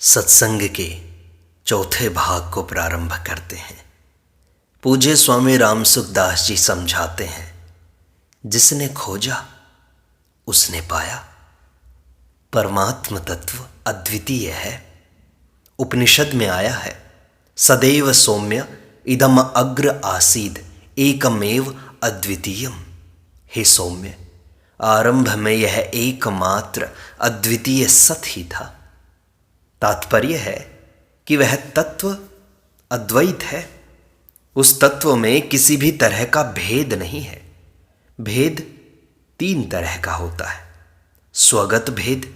सत्संग के चौथे भाग को प्रारंभ करते हैं। पूज्य स्वामी रामसुखदास जी समझाते हैं, जिसने खोजा उसने पाया। परमात्म तत्व अद्वितीय है। उपनिषद में आया है, सदैव सौम्य इदम अग्र आसीद एकमेव अद्वितीयम। हे सौम्य, आरंभ में यह एकमात्र अद्वितीय सत ही था। तात्पर्य है कि वह तत्व अद्वैत है। उस तत्व में किसी भी तरह का भेद नहीं है। भेद तीन तरह का होता है: स्वगत भेद,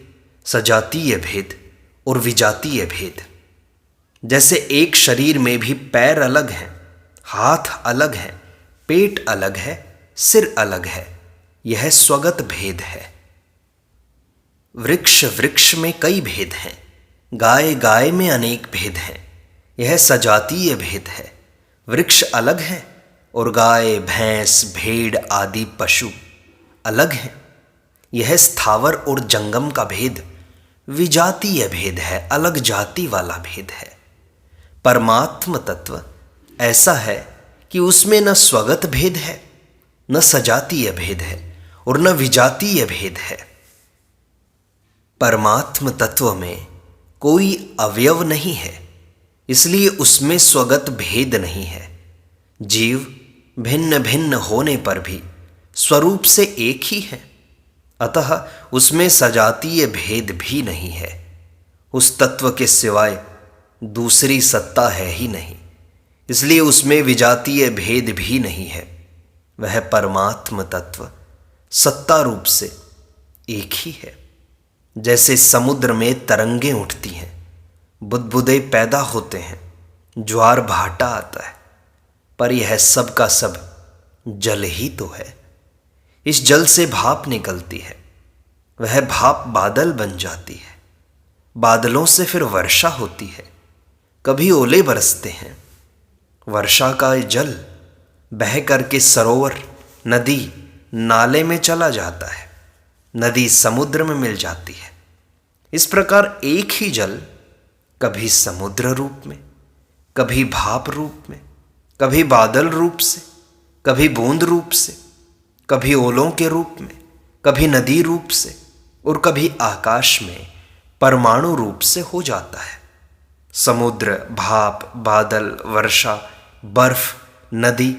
सजातीय भेद और विजातीय भेद। जैसे एक शरीर में भी पैर अलग हैं, हाथ अलग हैं, पेट अलग है, सिर अलग है, यह स्वगत भेद है। वृक्ष वृक्ष में कई भेद हैं, गाय गाय में अनेक भेद हैं, यह सजातीय भेद है। वृक्ष अलग हैं और गाय भैंस भेड़ आदि पशु अलग हैं, यह स्थावर और जंगम का भेद विजातीय भेद है, अलग जाति वाला भेद है। परमात्म तत्व ऐसा है कि उसमें न स्वगत भेद है, न सजातीय भेद है और न विजातीय भेद है। परमात्म तत्व में कोई अवयव नहीं है, इसलिए उसमें स्वगत भेद नहीं है। जीव भिन्न भिन्न होने पर भी स्वरूप से एक ही है, अतः उसमें सजातीय भेद भी नहीं है। उस तत्व के सिवाय दूसरी सत्ता है ही नहीं, इसलिए उसमें विजातीय भेद भी नहीं है। वह परमात्म तत्व सत्ता रूप से एक ही है। जैसे समुद्र में तरंगें उठती हैं, बुदबुदे पैदा होते हैं, ज्वार भाटा आता है, पर यह सब का सब जल ही तो है। इस जल से भाप निकलती है, वह भाप बादल बन जाती है, बादलों से फिर वर्षा होती है, कभी ओले बरसते हैं। वर्षा का जल बह करके सरोवर, नदी, नाले में चला जाता है, नदी समुद्र में मिल जाती है। इस प्रकार एक ही जल कभी समुद्र रूप में, कभी भाप रूप में, कभी बादल रूप से, कभी बूंद रूप से, कभी ओलों के रूप में, कभी नदी रूप से और कभी आकाश में परमाणु रूप से हो जाता है। समुद्र, भाप, बादल, वर्षा, बर्फ, नदी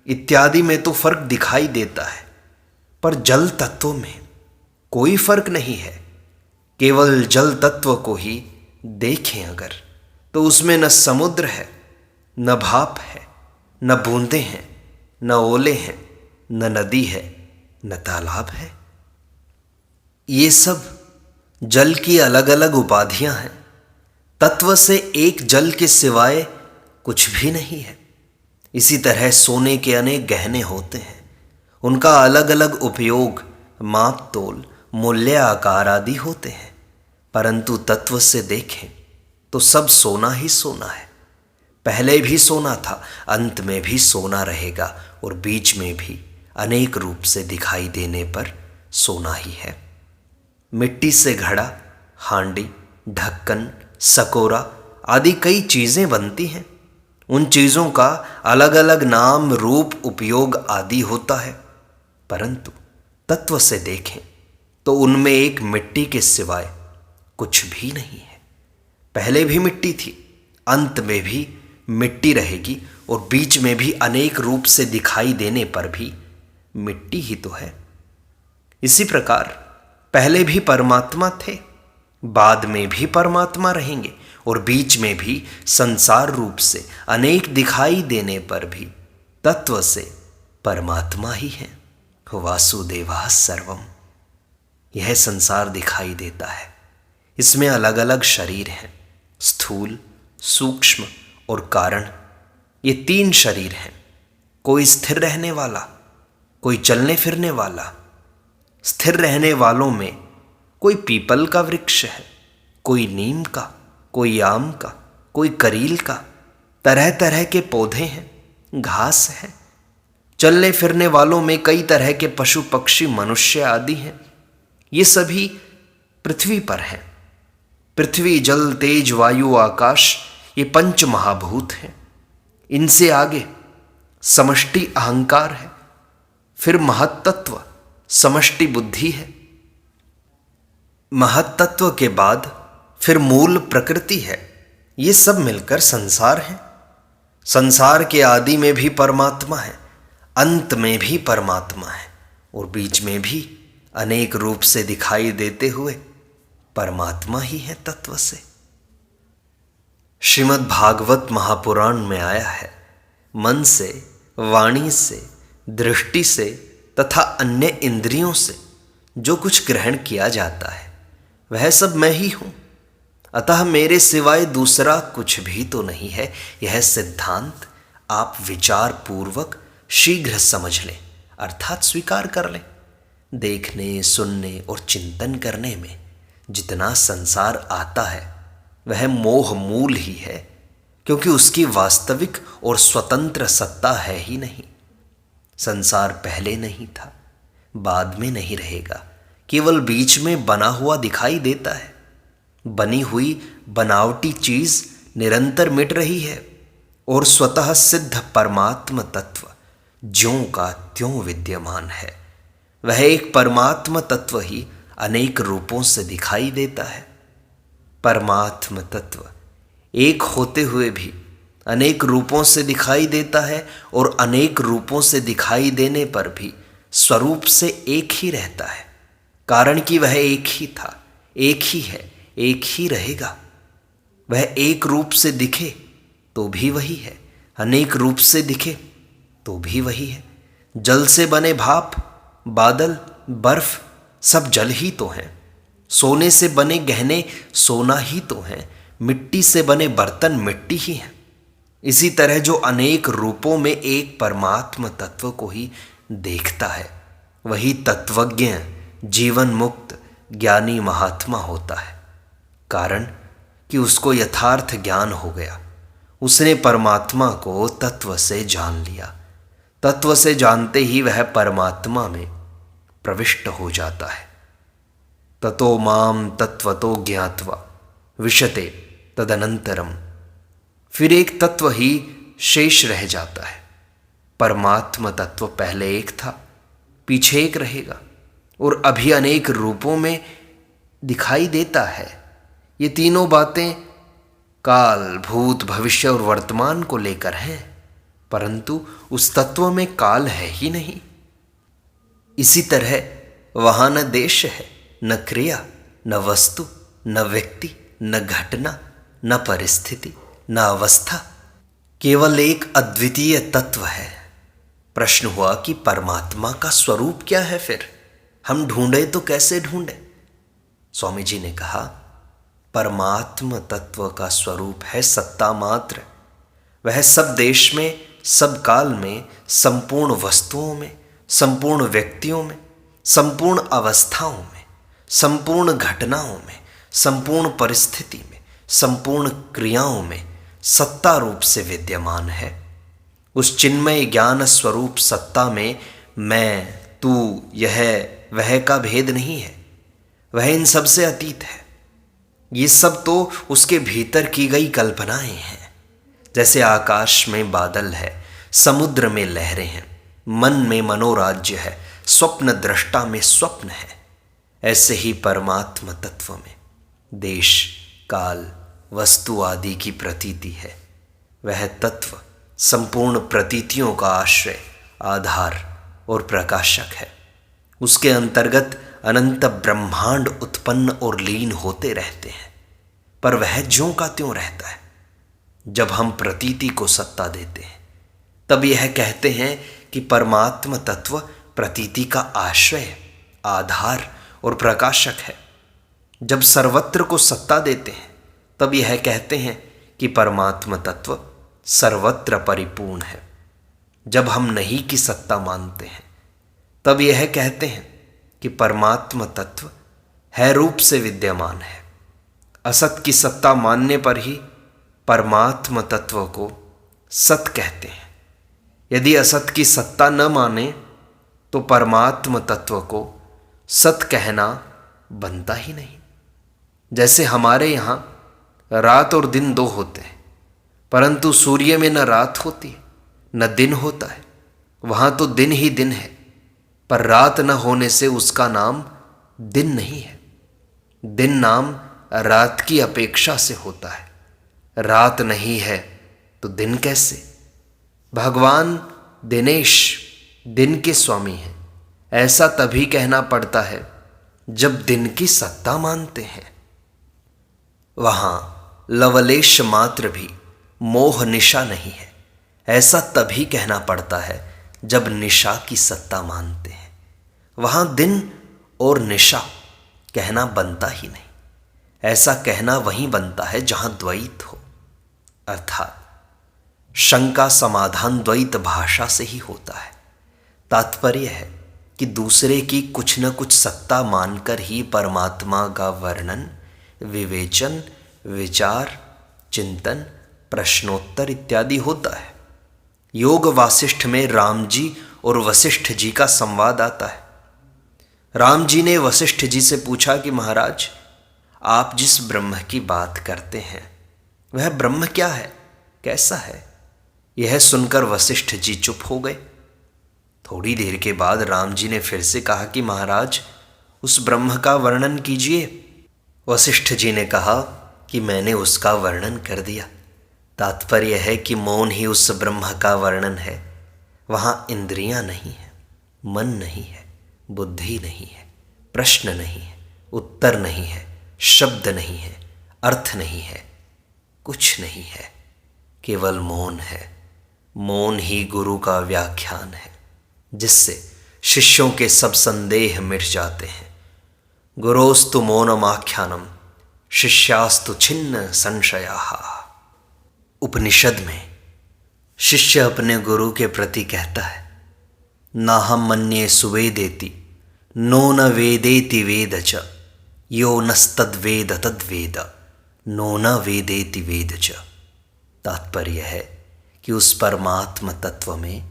इत्यादि में तो फर्क दिखाई देता है, पर जल तत्व में कोई फर्क नहीं है। केवल जल तत्व को ही देखें अगर, तो उसमें न समुद्र है, न भाप है, न बूंदें हैं, न ओले हैं, न नदी है, न तालाब है। ये सब जल की अलग अलग उपाधियां हैं। तत्व से एक जल के सिवाय कुछ भी नहीं है। इसी तरह सोने के अनेक गहने होते हैं, उनका अलग अलग उपयोग, माप तोल, मूल्य, आकार आदि होते हैं, परंतु तत्व से देखें तो सब सोना ही सोना है। पहले भी सोना था, अंत में भी सोना रहेगा और बीच में भी अनेक रूप से दिखाई देने पर सोना ही है। मिट्टी से घड़ा, हांडी, ढक्कन, सकोरा आदि कई चीजें बनती हैं। उन चीजों का अलग अलग नाम, रूप, उपयोग आदि होता है, परंतु तत्व से देखें तो उनमें एक मिट्टी के सिवाय कुछ भी नहीं है। पहले भी मिट्टी थी, अंत में भी मिट्टी रहेगी और बीच में भी अनेक रूप से दिखाई देने पर भी मिट्टी ही तो है। इसी प्रकार पहले भी परमात्मा थे, बाद में भी परमात्मा रहेंगे और बीच में भी संसार रूप से अनेक दिखाई देने पर भी तत्व से परमात्मा ही है। वासुदेवा सर्वम। यह संसार दिखाई देता है, इसमें अलग अलग शरीर हैं, स्थूल, सूक्ष्म और कारण। ये तीन शरीर हैं, कोई स्थिर रहने वाला, कोई चलने फिरने वाला। स्थिर रहने वालों में कोई पीपल का वृक्ष है, कोई नीम का, कोई आम का, कोई करील का, तरह तरह के पौधे हैं, घास है। चलने फिरने वालों में कई तरह के पशु पक्षी, मनुष्य आदि हैं। ये सभी पृथ्वी पर हैं। पृथ्वी, जल, तेज, वायु, आकाश, ये पंच महाभूत हैं। इनसे आगे समष्टि अहंकार है, फिर महत्तत्व समष्टि बुद्धि है, महत्तत्व के बाद फिर मूल प्रकृति है। ये सब मिलकर संसार है। संसार के आदि में भी परमात्मा है, अंत में भी परमात्मा है, और बीच में भी अनेक रूप से दिखाई देते हुए परमात्मा ही है तत्व से। श्रीमद् भागवत महापुराण में आया है, मन से, वाणी से, दृष्टि से तथा अन्य इंद्रियों से जो कुछ ग्रहण किया जाता है वह सब मैं ही हूं, अतः मेरे सिवाय दूसरा कुछ भी तो नहीं है। यह सिद्धांत आप विचार पूर्वक शीघ्र समझ लें, अर्थात स्वीकार कर लें। देखने, सुनने और चिंतन करने में जितना संसार आता है वह मोह मूल ही है, क्योंकि उसकी वास्तविक और स्वतंत्र सत्ता है ही नहीं। संसार पहले नहीं था, बाद में नहीं रहेगा, केवल बीच में बना हुआ दिखाई देता है। बनी हुई बनावटी चीज निरंतर मिट रही है और स्वतः सिद्ध परमात्म तत्व ज्यों का त्यों विद्यमान है। वह एक परमात्म तत्व ही अनेक रूपों से दिखाई देता है। परमात्म तत्व एक होते हुए भी अनेक रूपों से दिखाई देता है, और अनेक रूपों से दिखाई देने पर भी स्वरूप से एक ही रहता है, कारण कि वह एक ही था, एक ही है, एक ही रहेगा। वह एक रूप से दिखे तो भी वही है, अनेक रूप से दिखे तो भी वही है। जल से बने भाप, बादल, बर्फ सब जल ही तो हैं। सोने से बने गहने सोना ही तो हैं। मिट्टी से बने बर्तन मिट्टी ही हैं। इसी तरह जो अनेक रूपों में एक परमात्म तत्व को ही देखता है वही तत्वज्ञ, जीवन मुक्त, ज्ञानी महात्मा होता है, कारण कि उसको यथार्थ ज्ञान हो गया। उसने परमात्मा को तत्व से जान लिया। तत्व से जानते ही वह परमात्मा में प्रविष्ट हो जाता है। ततो माम तत्वतो ज्ञात्वा विशते तदनंतरम। फिर एक तत्व ही शेष रह जाता है। परमात्म तत्व पहले एक था, पीछे एक रहेगा, और अभी अनेक रूपों में दिखाई देता है। ये तीनों बातें काल, भूत, भविष्य और वर्तमान को लेकर हैं, परंतु उस तत्व में काल है ही नहीं। इसी तरह वहां न देश है, न क्रिया, न वस्तु, न व्यक्ति, न घटना, न परिस्थिति, न अवस्था, केवल एक अद्वितीय तत्व है। प्रश्न हुआ कि परमात्मा का स्वरूप क्या है? फिर हम ढूंढे तो कैसे ढूंढे? स्वामी जी ने कहा, परमात्म तत्व का स्वरूप है सत्ता मात्र। वह सब देश में, सब काल में, संपूर्ण वस्तुओं में, संपूर्ण व्यक्तियों में, संपूर्ण अवस्थाओं में, संपूर्ण घटनाओं में, संपूर्ण परिस्थिति में, संपूर्ण क्रियाओं में सत्ता रूप से विद्यमान है। उस चिन्मय ज्ञान स्वरूप सत्ता में मैं, तू, यह, वह का भेद नहीं है। वह इन सब से अतीत है। ये सब तो उसके भीतर की गई कल्पनाएं हैं। जैसे आकाश में बादल है, समुद्र में लहरें हैं, मन में मनोराज्य है, स्वप्न दृष्टा में स्वप्न है, ऐसे ही परमात्म तत्व में देश, काल, वस्तु आदि की प्रतीति है। वह तत्व संपूर्ण प्रतीतियों का आश्रय, आधार और प्रकाशक है। उसके अंतर्गत अनंत ब्रह्मांड उत्पन्न और लीन होते रहते हैं, पर वह ज्यों का त्यों रहता है। जब हम प्रतीति को सत्ता देते हैं तब यह कहते हैं कि परमात्म तत्व प्रतीति का आश्रय, आधार और प्रकाशक है। जब सर्वत्र को सत्ता देते हैं तब यह कहते हैं कि परमात्म तत्व सर्वत्र परिपूर्ण है। जब हम नहीं की सत्ता मानते हैं तब यह कहते हैं कि परमात्म तत्व है रूप से विद्यमान है। असत की सत्ता मानने पर ही परमात्म तत्व को सत कहते हैं। यदि असत की सत्ता न माने तो परमात्म तत्व को सत कहना बनता ही नहीं। जैसे हमारे यहाँ रात और दिन दो होते हैं, परंतु सूर्य में न रात होती न दिन होता है। वहाँ तो दिन ही दिन है, पर रात न होने से उसका नाम दिन नहीं है। दिन नाम रात की अपेक्षा से होता है। रात नहीं है तो दिन कैसे? भगवान दिनेश दिन के स्वामी हैं, ऐसा तभी कहना पड़ता है जब दिन की सत्ता मानते हैं। वहाँ लवलेश मात्र भी मोह निशा नहीं है, ऐसा तभी कहना पड़ता है जब निशा की सत्ता मानते हैं। वहाँ दिन और निशा कहना बनता ही नहीं, ऐसा कहना वहीं बनता है जहाँ द्वैत हो। अर्थात शंका समाधान द्वैत भाषा से ही होता है। तात्पर्य है कि दूसरे की कुछ न कुछ सत्ता मानकर ही परमात्मा का वर्णन, विवेचन, विचार, चिंतन, प्रश्नोत्तर इत्यादि होता है। योग वासिष्ठ में राम जी और वशिष्ठ जी का संवाद आता है। राम जी ने वशिष्ठ जी से पूछा कि महाराज, आप जिस ब्रह्म की बात करते हैं वह ब्रह्म क्या है, कैसा है? यह सुनकर वशिष्ठ जी चुप हो गए। थोड़ी देर के बाद राम जी ने फिर से कहा कि महाराज, उस ब्रह्म का वर्णन कीजिए। वशिष्ठ जी ने कहा कि मैंने उसका वर्णन कर दिया। तात्पर्य है कि मौन ही उस ब्रह्म का वर्णन है। वहाँ इंद्रियां नहीं है, मन नहीं है, बुद्धि नहीं है, प्रश्न नहीं है, उत्तर नहीं है, शब्द नहीं है, अर्थ नहीं है, कुछ नहीं है, केवल मौन है। मौन ही गुरु का व्याख्यान है, जिससे शिष्यों के सब संदेह मिट जाते हैं। गुरोस्तु मौनमाख्यानम शिष्यास्तु छिन्न संशयाः। उपनिषद में शिष्य अपने गुरु के प्रति कहता है, नाहं मन्ये सुवेदेति नो न वेदेति वेद च यो नस्तद्वेद तद्वेद नो न वेदेति वेद च। तात्पर्य है कि उस परमात्म तत्व में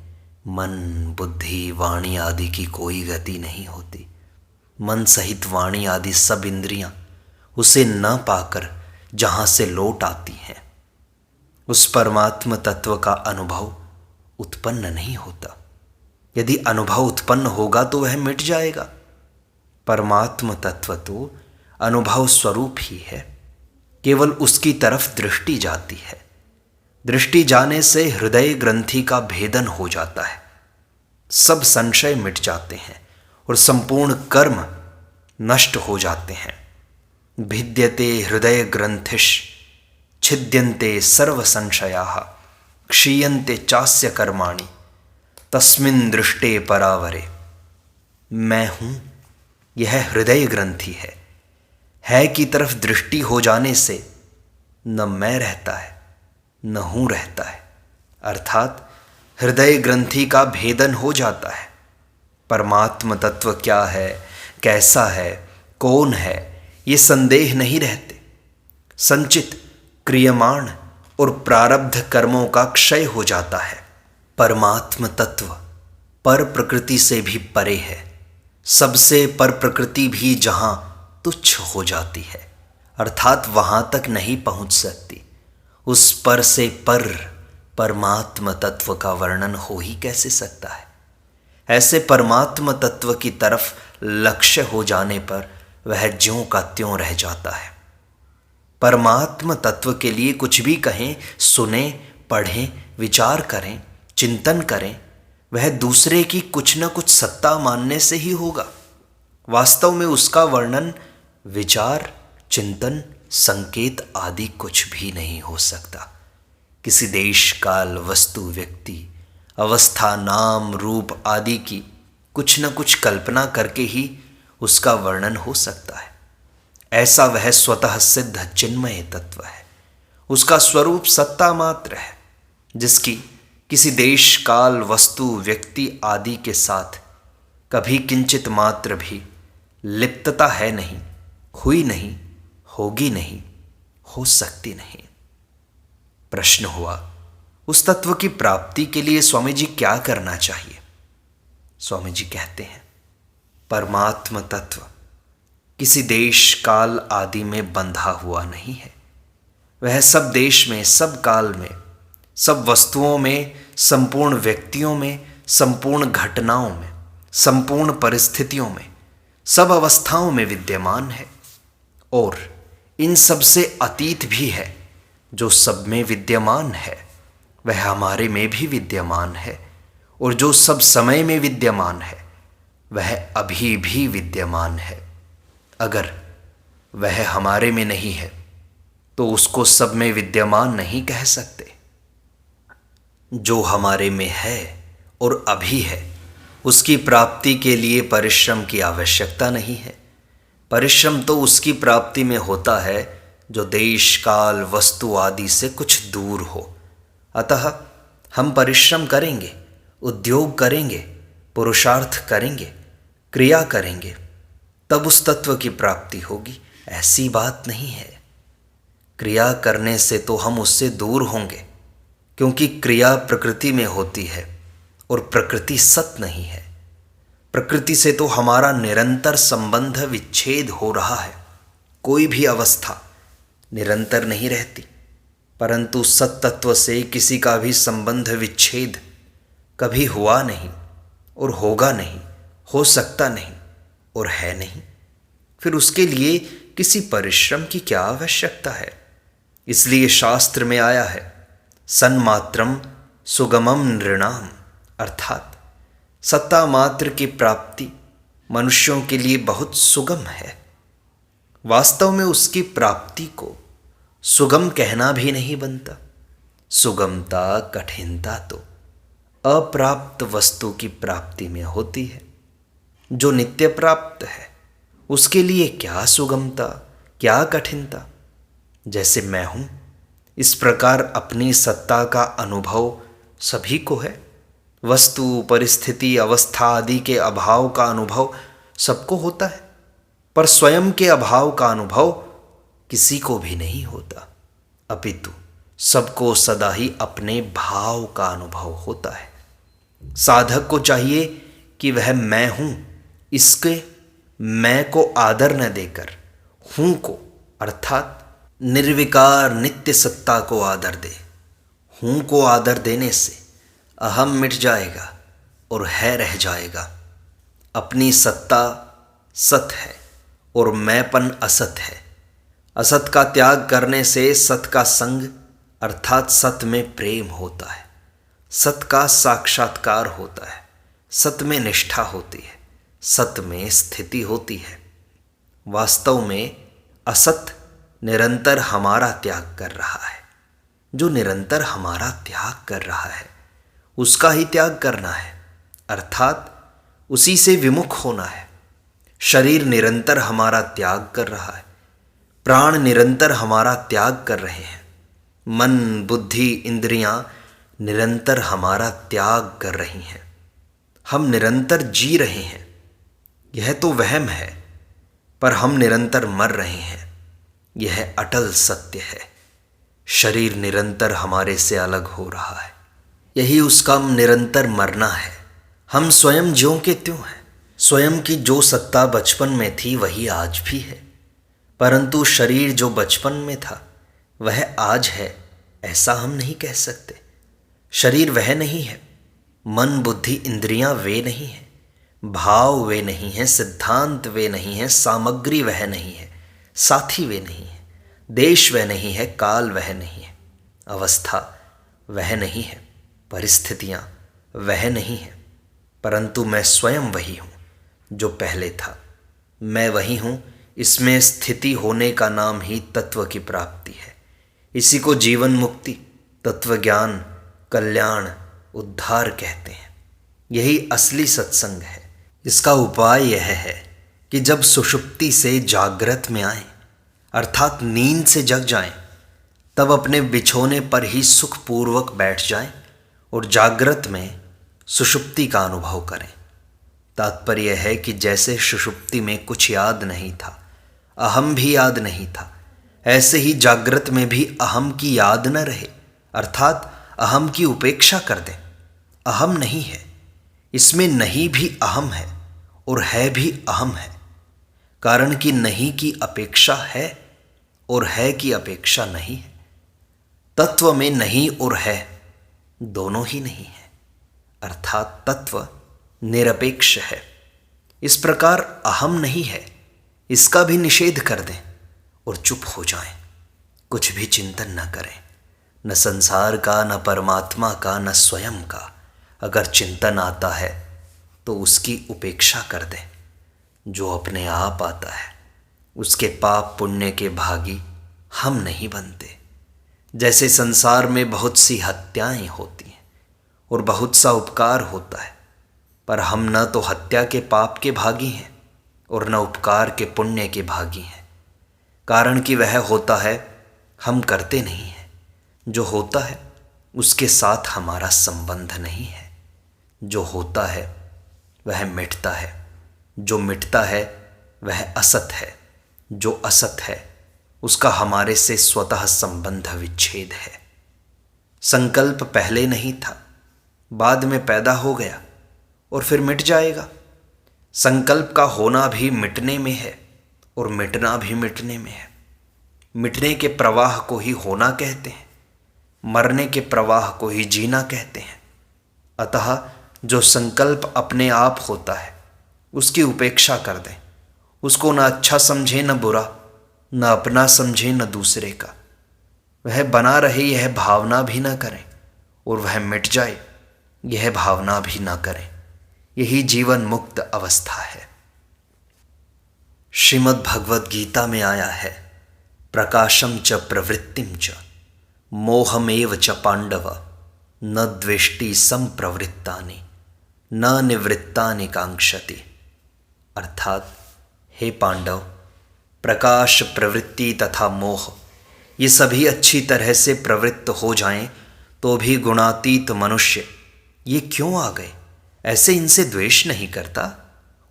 मन, बुद्धि, वाणी आदि की कोई गति नहीं होती। मन सहित वाणी आदि सब इंद्रियां उसे न पाकर जहाँ से लौट आती हैं, उस परमात्म तत्व का अनुभव उत्पन्न नहीं होता। यदि अनुभव उत्पन्न होगा तो वह मिट जाएगा। परमात्म तत्व तो अनुभव स्वरूप ही है, केवल उसकी तरफ दृष्टि जाती है। दृष्टि जाने से हृदय ग्रंथि का भेदन हो जाता है, सब संशय मिट जाते हैं और संपूर्ण कर्म नष्ट हो जाते हैं। भिद्यते हृदय ग्रंथिश छिद्यन्ते सर्व संशयाः क्षीयन्ते चास्य कर्माणि तस्मिन् दृष्टे परावरे। मैं हूँ, यह हृदय ग्रंथि है की तरफ दृष्टि हो जाने से न मैं रहता है न हूँ रहता है। अर्थात हृदय ग्रंथि का भेदन हो जाता है। परमात्म तत्व क्या है, कैसा है, कौन है, ये संदेह नहीं रहते। संचित, क्रियमाण और प्रारब्ध कर्मों का क्षय हो जाता है। परमात्म तत्व पर प्रकृति से भी परे है, सबसे पर प्रकृति भी जहाँ तुच्छ हो जाती है, अर्थात वहाँ तक नहीं पहुँच सकती। उस पर से पर परमात्म तत्व का वर्णन हो ही कैसे सकता है? ऐसे परमात्म तत्व की तरफ लक्ष्य हो जाने पर वह ज्यों का त्यों रह जाता है। परमात्म तत्व के लिए कुछ भी कहें, सुने, पढ़ें, विचार करें, चिंतन करें, वह दूसरे की कुछ न कुछ सत्ता मानने से ही होगा। वास्तव में उसका वर्णन, विचार, चिंतन, संकेत आदि कुछ भी नहीं हो सकता। किसी देश, काल, वस्तु, व्यक्ति, अवस्था, नाम, रूप आदि की कुछ न कुछ कल्पना करके ही उसका वर्णन हो सकता है। ऐसा वह स्वतः सिद्ध चिन्मय तत्व है। उसका स्वरूप सत्ता मात्र है, जिसकी किसी देश, काल, वस्तु, व्यक्ति आदि के साथ कभी किंचित मात्र भी लिप्तता है नहीं, हुई नहीं, होगी नहीं, हो सकती नहीं। प्रश्न हुआ, उस तत्व की प्राप्ति के लिए स्वामी जी क्या करना चाहिए? स्वामी जी कहते हैं, परमात्म तत्व किसी देश काल आदि में बंधा हुआ नहीं है। वह सब देश में, सब काल में, सब वस्तुओं में, संपूर्ण व्यक्तियों में, संपूर्ण घटनाओं में, संपूर्ण परिस्थितियों में, सब अवस्थाओं में विद्यमान है और इन सब से अतीत भी है। जो सब में विद्यमान है वह हमारे में भी विद्यमान है, और जो सब समय में विद्यमान है वह अभी भी विद्यमान है। अगर वह हमारे में नहीं है तो उसको सब में विद्यमान नहीं कह सकते। जो हमारे में है और अभी है उसकी प्राप्ति के लिए परिश्रम की आवश्यकता नहीं है। परिश्रम तो उसकी प्राप्ति में होता है जो देश काल वस्तु आदि से कुछ दूर हो। अतः हम परिश्रम करेंगे, उद्योग करेंगे, पुरुषार्थ करेंगे, क्रिया करेंगे, तब उस तत्व की प्राप्ति होगी। ऐसी बात नहीं है। क्रिया करने से तो हम उससे दूर होंगे, क्योंकि क्रिया प्रकृति में होती है और प्रकृति सत नहीं है। प्रकृति से तो हमारा निरंतर संबंध विच्छेद हो रहा है। कोई भी अवस्था निरंतर नहीं रहती, परंतु सत तत्व से किसी का भी संबंध विच्छेद कभी हुआ नहीं और होगा नहीं, हो सकता नहीं और है नहीं। फिर उसके लिए किसी परिश्रम की क्या आवश्यकता है? इसलिए शास्त्र में आया है, सन्मात्रम सुगमम नृणाम, अर्थात सत्ता मात्र की प्राप्ति मनुष्यों के लिए बहुत सुगम है। वास्तव में उसकी प्राप्ति को सुगम कहना भी नहीं बनता। सुगमता, कठिनता तो अप्राप्त वस्तु की प्राप्ति में होती है। जो नित्य प्राप्त है उसके लिए क्या सुगमता, क्या कठिनता। जैसे मैं हूँ, इस प्रकार अपनी सत्ता का अनुभव सभी को है। वस्तु, परिस्थिति, अवस्था आदि के अभाव का अनुभव सबको होता है, पर स्वयं के अभाव का अनुभव किसी को भी नहीं होता। अपितु सबको सदा ही अपने भाव का अनुभव होता है। साधक को चाहिए कि वह मैं हूँ, इसके मैं को आदर न देकर हूँ को, अर्थात निर्विकार नित्य सत्ता को आदर दे। हूँ को आदर देने से अहम मिट जाएगा और है रह जाएगा। अपनी सत्ता सत है और मैंपन असत है। असत का त्याग करने से सत का संग अर्थात सत में प्रेम होता है, सत का साक्षात्कार होता है, सत में निष्ठा होती है, सत में स्थिति होती है। वास्तव में असत निरंतर हमारा त्याग कर रहा है। जो निरंतर हमारा त्याग कर रहा है उसका ही त्याग करना है, अर्थात उसी से विमुख होना है। शरीर निरंतर हमारा त्याग कर रहा है, प्राण निरंतर हमारा त्याग कर रहे हैं, मन, बुद्धि, इंद्रियां निरंतर हमारा त्याग कर रही हैं। हम निरंतर जी रहे हैं, यह तो वहम है, पर हम निरंतर मर रहे हैं, यह अटल सत्य है। शरीर निरंतर हमारे से अलग हो रहा है, यही उसका निरंतर मरना है। हम स्वयं ज्यों के त्यों हैं। स्वयं की जो सत्ता बचपन में थी वही आज भी है, परंतु शरीर जो बचपन में था वह आज है, ऐसा हम नहीं कह सकते। शरीर वह नहीं है, मन, बुद्धि, इंद्रियां वे नहीं हैं, भाव वे नहीं हैं, सिद्धांत वे नहीं हैं, सामग्री वह नहीं है, साथी वे नहीं है, देश वह नहीं है, काल वह नहीं है, अवस्था वह नहीं है, परिस्थितियां वह नहीं है, परंतु मैं स्वयं वही हूँ जो पहले था। मैं वही हूँ, इसमें स्थिति होने का नाम ही तत्व की प्राप्ति है। इसी को जीवन मुक्ति, तत्व ज्ञान, कल्याण, उद्धार कहते हैं। यही असली सत्संग है। इसका उपाय यह है कि जब सुषुप्ति से जागृत में आए, अर्थात नींद से जग जाएं, तब अपने बिछोने पर ही सुखपूर्वक बैठ जाएं और जागृत में सुषुप्ति का अनुभव करें। तात्पर्य है कि जैसे सुषुप्ति में कुछ याद नहीं था, अहम भी याद नहीं था, ऐसे ही जागृत में भी अहम की याद न रहे, अर्थात अहम की उपेक्षा कर दें। अहम नहीं है, इसमें नहीं भी अहम है और है भी अहम है। कारण कि नहीं की अपेक्षा है और है की अपेक्षा नहीं है। तत्व में नहीं और है दोनों ही नहीं है, अर्थात तत्व निरपेक्ष है। इस प्रकार अहम नहीं है, इसका भी निषेध कर दें और चुप हो जाएं, कुछ भी चिंतन न करें, न संसार का, न परमात्मा का, न स्वयं का। अगर चिंतन आता है तो उसकी उपेक्षा कर दें। जो अपने आप आता है उसके पाप पुण्य के भागी हम नहीं बनते। जैसे संसार में बहुत सी हत्याएं होती हैं और बहुत सा उपकार होता है, पर हम न तो हत्या के पाप के भागी हैं और न उपकार के पुण्य के भागी हैं। कारण कि वह होता है, हम करते नहीं हैं। जो होता है उसके साथ हमारा संबंध नहीं है। जो होता है वह मिटता है, जो मिटता है वह असत है, जो असत है उसका हमारे से स्वतः संबंध विच्छेद है। संकल्प पहले नहीं था, बाद में पैदा हो गया और फिर मिट जाएगा। संकल्प का होना भी मिटने में है और मिटना भी मिटने में है। मिटने के प्रवाह को ही होना कहते हैं, मरने के प्रवाह को ही जीना कहते हैं। अतः जो संकल्प अपने आप होता है उसकी उपेक्षा कर दें। उसको न अच्छा समझे न बुरा, न अपना समझे न दूसरे का। वह बना रहे यह भावना भी न करें और वह मिट जाए यह भावना भी न करें। यही जीवन मुक्त अवस्था है। श्रीमद् भगवद गीता में आया है, प्रकाशम च प्रवृत्तिम च मोहमेव च पांडव न द्वेष्टि संप्रवृत्तानि न निवृत्तानि कांक्षति। अर्थात हे पांडव, प्रकाश, प्रवृत्ति तथा मोह ये सभी अच्छी तरह से प्रवृत्त हो जाएं तो भी गुणातीत मनुष्य ये क्यों आ गए ऐसे इनसे द्वेष नहीं करता,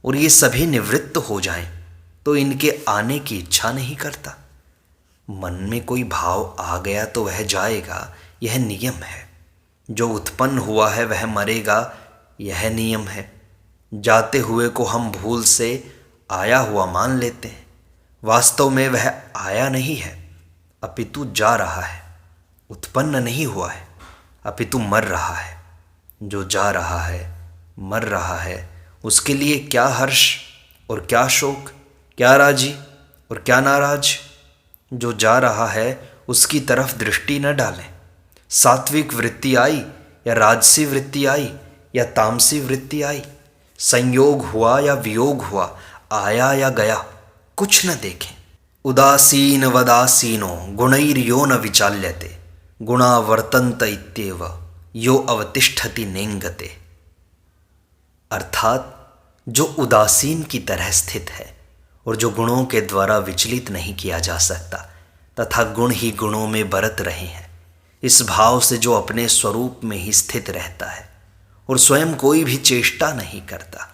और ये सभी निवृत्त हो जाएं तो इनके आने की इच्छा नहीं करता। मन में कोई भाव आ गया तो वह जाएगा, यह नियम है। जो उत्पन्न हुआ है वह मरेगा, यह नियम है। जाते हुए को हम भूल से आया हुआ मान लेते हैं, वास्तव में वह आया नहीं है अपितु जा रहा है। उत्पन्न नहीं हुआ है अपितु मर रहा है। जो जा रहा है, मर रहा है, उसके लिए क्या हर्ष और क्या शोक, क्या राजी और क्या नाराज। जो जा रहा है उसकी तरफ दृष्टि न डालें। सात्विक वृत्ति आई या राजसी वृत्ति आई या तामसी वृत्ति आई, संयोग हुआ या वियोग हुआ, आया या गया, कुछ न देखें। उदासीन वदासीनो गुणैर्यो न विचाल्यते गुणा वर्तन्त इत्येव यो अवतिष्ठति नेंगते। अर्थात जो उदासीन की तरह स्थित है और जो गुणों के द्वारा विचलित नहीं किया जा सकता तथा गुण ही गुणों में बरत रहे हैं, इस भाव से जो अपने स्वरूप में ही स्थित रहता है और स्वयं कोई भी चेष्टा नहीं करता।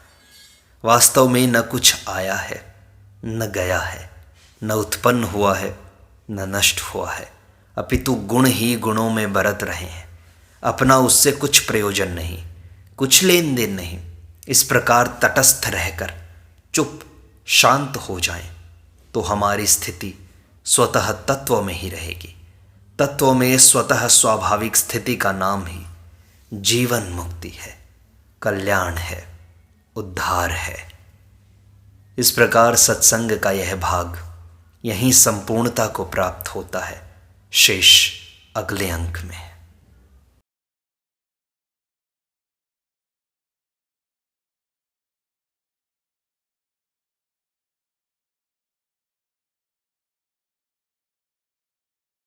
वास्तव में न कुछ आया है न गया है, न उत्पन्न हुआ है न नष्ट हुआ है, अपितु गुण ही गुणों में बरत रहे हैं। अपना उससे कुछ प्रयोजन नहीं, कुछ लेन देन नहीं। इस प्रकार तटस्थ रहकर चुप शांत हो जाएं तो हमारी स्थिति स्वतः तत्व में ही रहेगी। तत्व में स्वतः स्वाभाविक स्थिति का नाम ही जीवन मुक्ति है, कल्याण है, उद्धार है। इस प्रकार सत्संग का यह भाग यहीं संपूर्णता को प्राप्त होता है। शेष अगले अंक में।